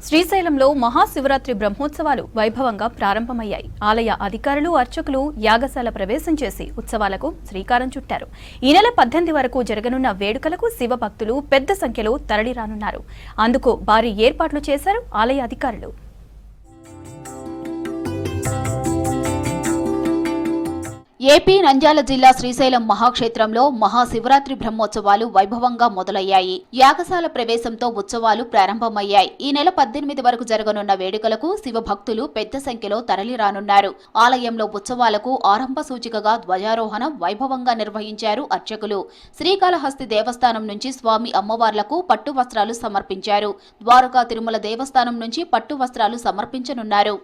శ్రీశైలంలో మహాశివరాత్రి బ్రహ్మోత్సవాలు వైభవంగా ప్రారంభమయ్యాయి. ఆలయ అధికారులు, అర్చకులు యాగశాల ప్రవేశం చేసి ఉత్సవాలకు శ్రీకారం చుట్టారు. ఈ నెల 18 వరకు జరగనున్న వేడుకలకు శివ భక్తులు పెద్ద సంఖ్యలో తరలిరానున్నారు. అందుకు భారీ ఏర్పాట్లు చేశారు ఆలయ అధికారులు. ఏపీ నంద్యాల జిల్లా శ్రీశైలం మహాక్షేత్రంలో మహాశివరాత్రి బ్రహ్మోత్సవాలు వైభవంగా మొదలయ్యాయి. యాగశాల ప్రవేశంతో ఉత్సవాలు ప్రారంభమయ్యాయి. ఈ నెల 18 వరకు జరగనున్న వేడుకలకు శివ భక్తులు పెద్ద సంఖ్యలో తరలిరానున్నారు. ఆలయంలో ఉత్సవాలకు ఆరంభ సూచికగా ధ్వజారోహణం వైభవంగా నిర్వహించారు అర్చకులు. శ్రీకాళహస్తి దేవస్థానం నుంచి స్వామి అమ్మవార్లకు పట్టు వస్త్రాలు సమర్పించారు. ద్వారకా తిరుమల దేవస్థానం నుంచి పట్టు వస్త్రాలు సమర్పించనున్నారు.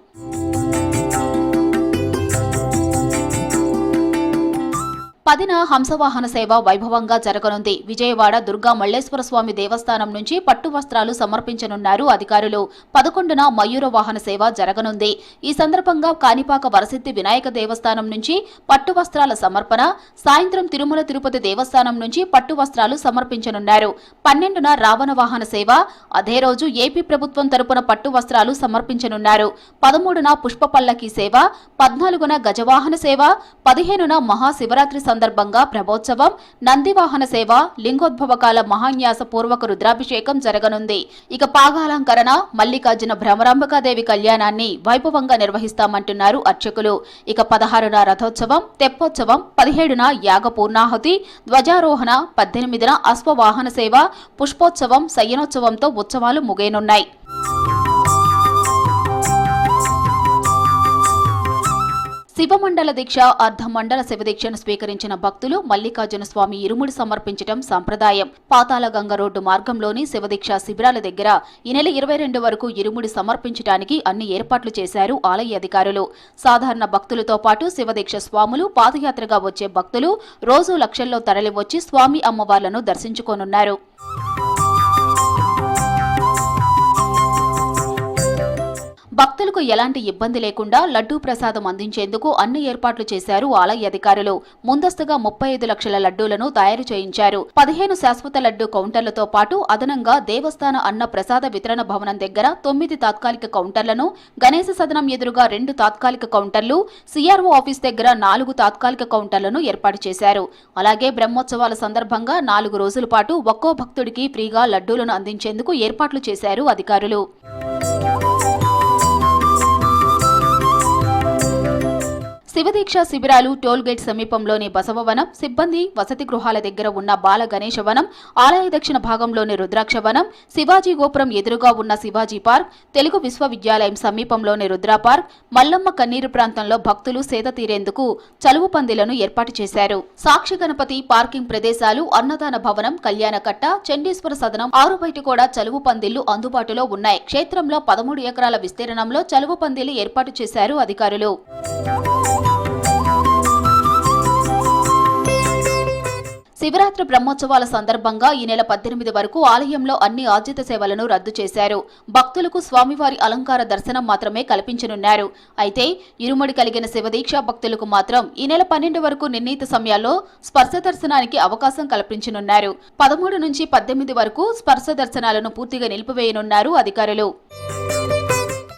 పదిన హంసవాహన సేవ వైభవంగా జరగనుంది. విజయవాడ దుర్గా మల్లేశ్వర స్వామి దేవస్థానం నుంచి పట్టు వస్త్రాలు సమర్పించనున్నారు అధికారులు. 11న మయూర వాహన సేవ జరగనుంది. ఈ సందర్భంగా కాణిపాక వరసిద్ధి వినాయక దేవస్థానం నుంచి పట్టు వస్త్రాల సమర్పణ, సాయంత్రం తిరుమల తిరుపతి దేవస్థానం నుంచి పట్టు వస్త్రాలు సమర్పించనున్నారు. 12న రావణ వాహన సేవ, అదే రోజు ఏపీ ప్రభుత్వం తరపున పట్టు వస్త్రాలు సమర్పించనున్నారు. 13న పుష్ప పల్లకి సేవ, 14న గజవాహన సేవ, 15న మహాశివరాత్రి సందర్భంగా ప్రభోత్సవం, నందివాహన సేవ, లింగోద్భవకాల మహాన్యాస పూర్వక రుద్రాభిషేకం జరగనుంది. ఇక పాగాలంకరణ, మల్లికార్జున భ్రమరాంబకాదేవి కళ్యాణాన్ని వైభవంగా నిర్వహిస్తామంటున్నారు అర్చకులు. ఇక 16న రథోత్సవం, తెప్పోత్సవం, 17న యాగ పూర్ణాహుతి, ధ్వజారోహణ, 18న అశ్వవాహన సేవ, పుష్పోత్సవం, శయనోత్సవంతో ఉత్సవాలు ముగియనున్నాయి. శివమండల దీక్ష, అర్ధమండల శివదీక్షను స్వీకరించిన భక్తులు మల్లికార్జున స్వామి ఇరుముడి సమర్పించడం సంప్రదాయం. పాతాళగంగ రోడ్డు మార్గంలోని శివదీక్ష శిబిరాల దగ్గర ఈ నెల 22 వరకు ఇరుముడి సమర్పించడానికి అన్ని ఏర్పాట్లు చేశారు ఆలయ అధికారులు. సాధారణ భక్తులతో పాటు శివదీక్ష స్వాములు, పాదయాత్రగా వచ్చే భక్తులు రోజు లక్షల్లో తరలివచ్చి స్వామి అమ్మవార్లను దర్శించుకోనున్నారు. భక్తులకు ఎలాంటి ఇబ్బంది లేకుండా లడ్డూ ప్రసాదం అందించేందుకు అన్ని ఏర్పాట్లు చేశారు ఆలయ అధికారులు. ముందస్తుగా 35 లక్షల లడ్డూలను తయారు చేయించారు. 15 శాశ్వత లడ్డూ కౌంటర్లతో పాటు అదనంగా దేవస్థాన అన్న ప్రసాద వితరణ భవనం దగ్గర 9 తాత్కాలిక కౌంటర్లను, గణేశ సదనం ఎదురుగా 2 తాత్కాలిక కౌంటర్లు, సిఆర్ఓ ఆఫీస్ దగ్గర 4 తాత్కాలిక కౌంటర్లను ఏర్పాటు చేశారు. అలాగే బ్రహ్మోత్సవాల సందర్భంగా 4 రోజుల పాటు ఒక్కో భక్తుడికి ఫ్రీగా లడ్డూలను అందించేందుకు ఏర్పాట్లు చేశారు అధికారులు. శివదీక్ష శిబిరాలు టోల్గేట్ సమీపంలోని బసవవనం, సిబ్బంది వసతి గృహాల దగ్గర ఉన్న బాల గణేశవనం, ఆలయ దక్షిణ భాగంలోని రుద్రాక్షవనం, శివాజీ గోపురం ఎదురుగా ఉన్న శివాజీ పార్క్, తెలుగు విశ్వవిద్యాలయం సమీపంలోని రుద్రా పార్క్, మల్లమ్మ కన్నీరు ప్రాంతంలో భక్తులు సేద తీరేందుకు చలువు పందిలను ఏర్పాటు చేశారు. సాక్షి గణపతి పార్కింగ్ ప్రదేశాలు, అన్నదాన భవనం, కళ్యాణకట్ట, చండీశ్వర సదనం, 6 బయట కూడా చలువు పందిళ్లు అందుబాటులో ఉన్నాయి. క్షేత్రంలో 13 ఎకరాల విస్తీర్ణంలో చలువు పందిళ్లు ఏర్పాటు చేశారు అధికారులు. శివరాత్రి బ్రహ్మోత్సవాల సందర్భంగా ఈ నెల 18 వరకు ఆలయంలో అన్ని ఆర్జిత సేవలను రద్దు చేశారు. భక్తులకు స్వామివారి అలంకార దర్శనం మాత్రమే కల్పించనున్నారు. అయితే ఇరుముడి కలిగిన శివదీక్ష భక్తులకు మాత్రం ఈ నెల 12 వరకు నిర్ణీత సమయాల్లో స్పర్శ దర్శనానికి అవకాశం కల్పించనున్నారు. 13 నుంచి 18 వరకు స్పర్శ దర్శనాలను పూర్తిగా నిలిపివేయనున్నారు అధికారులు.